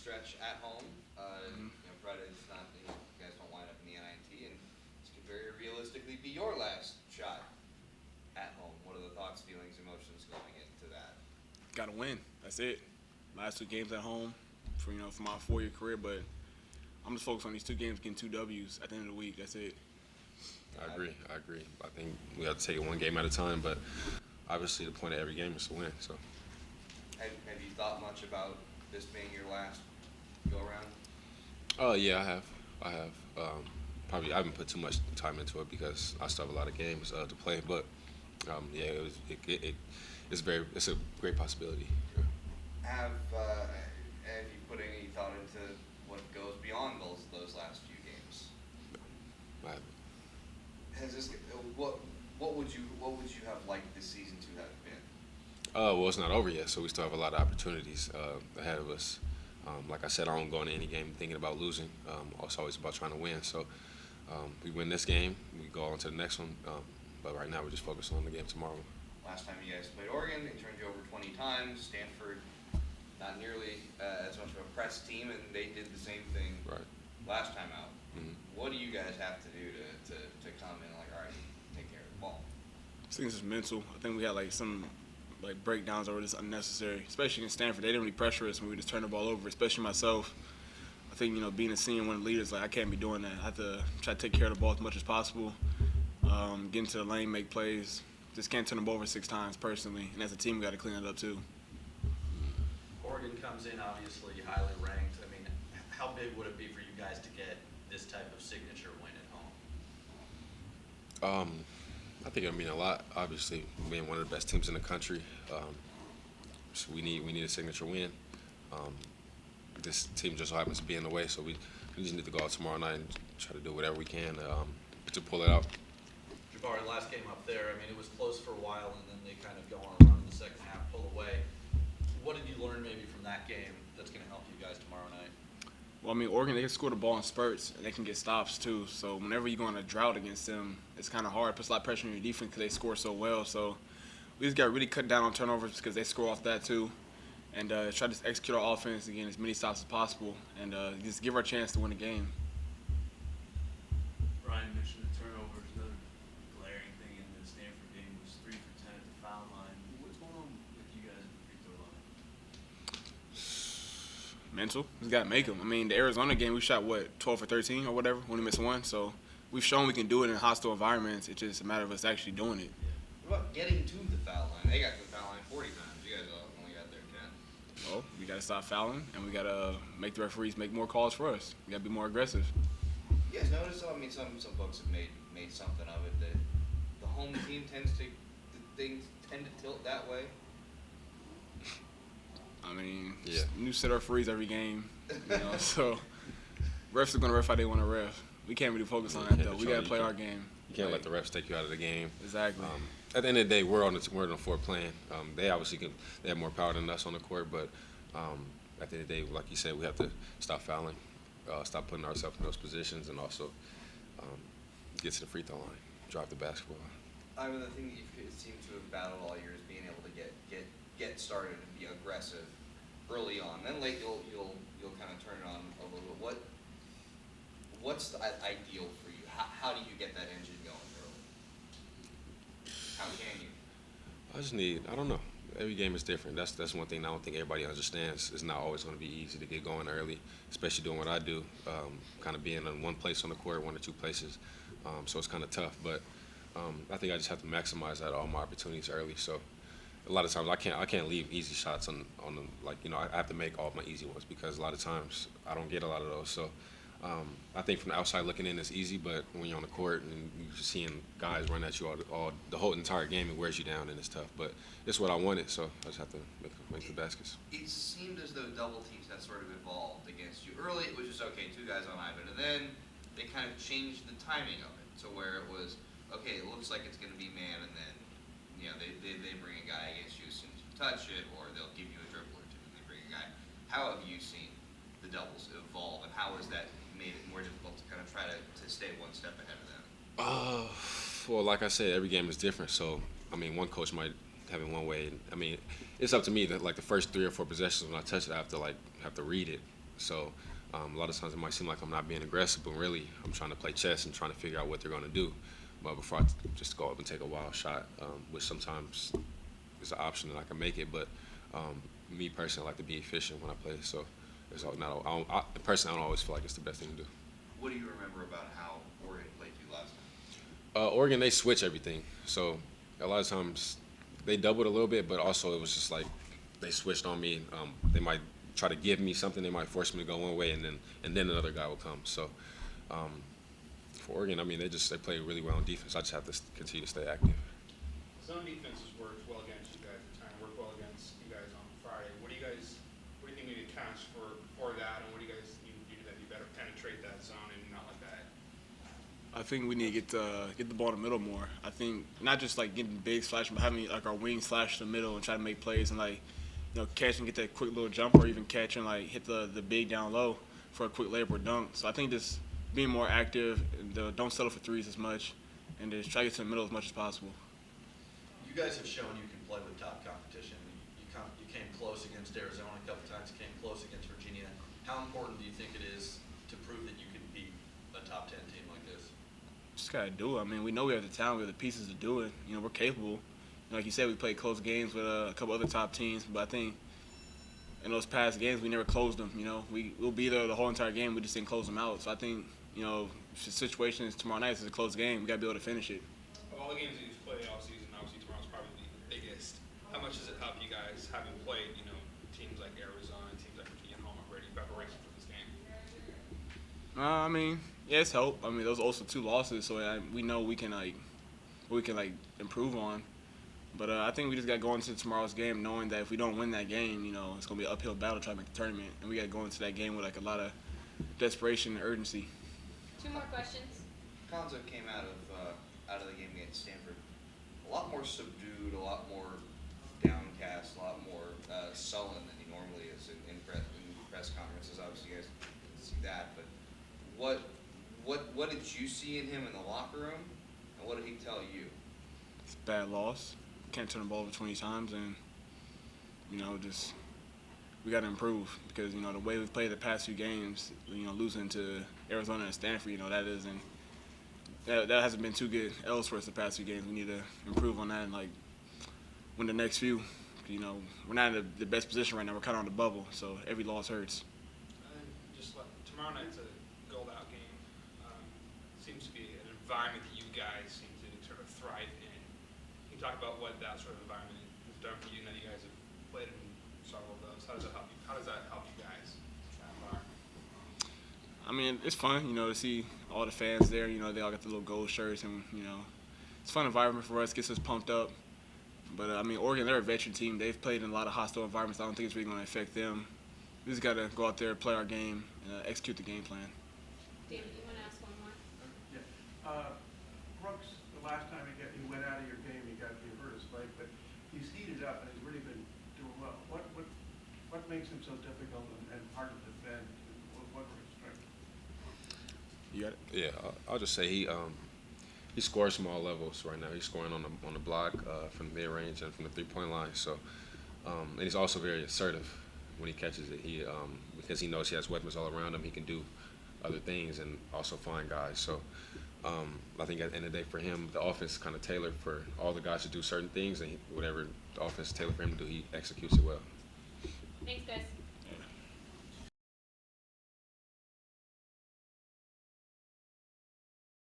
stretch at home. Friday's not, you guys don't line up in the NIT, and this could very realistically be your last shot at home. What are the thoughts, feelings, emotions going into that? Got to win. That's it. Last two games at home for my 4-year career, but I'm just focused on these two games, getting two W's at the end of the week. That's it. I agree. I think we have to take it one game at a time, but obviously the point of every game is to win. So. Have you thought much about this being your last go around? Oh yeah, I have. Probably I haven't put too much time into it because I still have a lot of games to play. But yeah, it's a great possibility. Yeah. Have you put any thought into what goes beyond those last few games? I haven't. Has this what would you have liked this season to have been? Well, it's not over yet, so we still have a lot of opportunities ahead of us. Like I said, I don't go into any game thinking about losing. It's always about trying to win. So we win this game, we go on to the next one. But right now, we're just focused on the game tomorrow. Last time you guys played Oregon, they turned you over 20 times. Stanford, not nearly as much of a press team, and they did the same thing last time out. Mm-hmm. What do you guys have to do to come in like, all right, take care of the ball? I think it's just mental. I think we had some breakdowns that were just unnecessary, especially in Stanford. They didn't really pressure us when we just turned the ball over, especially myself. I think, being a senior, one of the leaders, I can't be doing that. I have to try to take care of the ball as much as possible, get into the lane, make plays. Just can't turn the ball over 6 times personally, and as a team, we got to clean it up too. Oregon comes in obviously highly ranked. I mean, how big would it be for you guys to get this type of signature win at home? I think it'll mean a lot. Obviously, being one of the best teams in the country, so we need a signature win. This team just so happens to be in the way, so we just need to go out tomorrow night and try to do whatever we can to pull it out. Jabari, last game up there, I mean, it was close for a while, and then they kind of go on a run in the second half, pull away. What did you learn maybe from that game that's going to help you guys tomorrow night? Well, Oregon, they can score the ball in spurts, and they can get stops too. So whenever you go on a drought against them, it's kind of hard. It puts a lot of pressure on your defense because they score so well. So we just got to really cut down on turnovers because they score off that too. And try to execute our offense again as many stops as possible, and just give our chance to win the game. Ryan mentioned the turnovers. Another glaring thing in the Stanford game was 3 for 10 at the foul line. What's going on with you guys at the free throw line? Mental. We got to make them. The Arizona game, we shot, 12 or 13 or whatever, only missed one. So we've shown we can do it in hostile environments. It's just a matter of us actually doing it. What about getting to the foul line? They got to the foul line 40 times. You guys only got there 10. Well, we got to stop fouling, and we got to make the referees make more calls for us. We got to be more aggressive. You guys notice, some folks have made something of it that the home team things tend to tilt that way. Yeah. New set of referees every game, so refs are going to ref how they want to ref. We can't really focus on that, though. We got to play our game. You can't let the refs take you out of the game. Exactly. At the end of the day, we're on the floor playing. They obviously they have more power than us on the court, but at the end of the day, like you said, we have to stop fouling, stop putting ourselves in those positions, and also get to the free throw line, drive the basketball. The thing that you seem to have battled all year is being able to get started and be aggressive early on. Then late, you'll kind of turn it on a little bit. What's the ideal for you? How do you get that engine going early? How can you? I don't know. Every game is different. That's one thing I don't think everybody understands. It's not always going to be easy to get going early, especially doing what I do, kind of being in one place on the court, 1 or 2 places. So it's kind of tough. But I think I just have to maximize all my opportunities early. So a lot of times I can't leave easy shots on them. I have to make all my easy ones because a lot of times I don't get a lot of those. So I think from the outside looking in, it's easy, but when you're on the court and you're seeing guys run at you the whole entire game, it wears you down and it's tough. But it's what I wanted, so I just have to make the baskets. It seemed as though double teams had sort of evolved against you. Early, it was just, okay, 2 guys on Ivan, and then they kind of changed the timing of it to where it was, okay, it looks like it's going to be man, and then they bring a guy against you as soon as you touch it, or they'll give you a dribble or 2 and they bring a guy. How have you seen the doubles evolve, and how has that made it more difficult to kind of try to stay one step ahead of them? Well, like I said, every game is different. So, one coach might have it one way. It's up to me that the first 3 or 4 possessions when I touch it, I have to read it So a lot of times it might seem like I'm not being aggressive, but really I'm trying to play chess and trying to figure out what they're going to do. But before I just go up and take a wild shot, which sometimes is an option that I can make it. But me personally, I like to be efficient when I play. So it's all, not, personally, I don't always feel like it's the best thing to do. What do you remember about how Oregon played you last time? Oregon, they switch everything. So a lot of times they doubled a little bit, but also it was just like they switched on me. They might try to give me something. They might force me to go one way, and then another guy will come. So for Oregon, I mean, they play really well on defense. I just have to continue to stay active. Zone defenses worked well against you guys at the time, worked well against you guys on Friday. What do you think we need to catch for that, and what do you guys need to do to maybe better penetrate that zone and not let that? I think we need to get the ball in the middle more. I think not just like getting big slash, but having like our wings slash in the middle and try to make plays and like, catch and get that quick little jump, or even catch and like hit the big down low for a quick layup or dunk. So I think just being more active and don't settle for threes as much, and just try to get to the middle as much as possible. You guys have shown you can play with top competition. You came close against Arizona a couple times, came close against Virginia. How important do you think it is to prove that you can beat a top 10 team like this? Just gotta do it. I mean, we know we have the talent, we have the pieces to do it. We're capable. Like you said, we played close games with a couple other top teams, but I think in those past games we never closed them. We'll be there the whole entire game. We just didn't close them out. So I think if the situation is tomorrow night is a close game, we gotta be able to finish it. Of all the games that you've played all season, obviously tomorrow's probably the biggest. How much does it help you guys having played, teams like Arizona, teams like Virginia home already, preparation for this game? I mean, yeah, it's help. I mean, those are also 2 losses, so we know we can improve on. But I think we just got to go into tomorrow's game knowing that if we don't win that game, it's going to be an uphill battle trying to make the tournament. And we got to go into that game with a lot of desperation and urgency. 2 more questions. Konzo came out of the game against Stanford a lot more subdued, a lot more downcast, a lot more sullen than he normally is in press conferences. Obviously, you guys didn't see that, but what did you see in him in the locker room, and what did he tell you? It's a bad loss. Can't turn the ball over 20 times, and just we got to improve because the way we've played the past few games, losing to Arizona and Stanford, that hasn't been too good else for us the past few games. We need to improve on that and win the next few. We're not in the best position right now. We're kind of on the bubble, so every loss hurts. Just tomorrow night's a gold-out game. Seems to be an environment that you guys seem to sort of thrive in. Can you talk about what that sort of environment has done for you now that you guys have played in several of those? How does that help you? How does that help you guys? That environment? I mean, it's fun, to see all the fans there. They all got the little gold shirts, and it's a fun environment for us. Gets us pumped up. But I mean, Oregon, they're a veteran team. They've played in a lot of hostile environments. I don't think it's really going to affect them. We just got to go out there, play our game, and execute the game plan. David, you want to ask one more? Yeah. Brooks, the last time he went out of your game, he hurt his leg, but he's heated up and he's really been doing well. What makes him so difficult and hard to defend? What were his strengths? You got it? Yeah, I'll just say he scores from all levels right now. He's scoring on the block, from the mid range, and from the 3-point line. So, and he's also very assertive when he catches it. He because he knows he has weapons all around him, he can do other things and also find guys. So, I think at the end of the day for him, the offense is kind of tailored for all the guys to do certain things, and whatever the offense is tailored for him to do, he executes it well. Thanks, guys.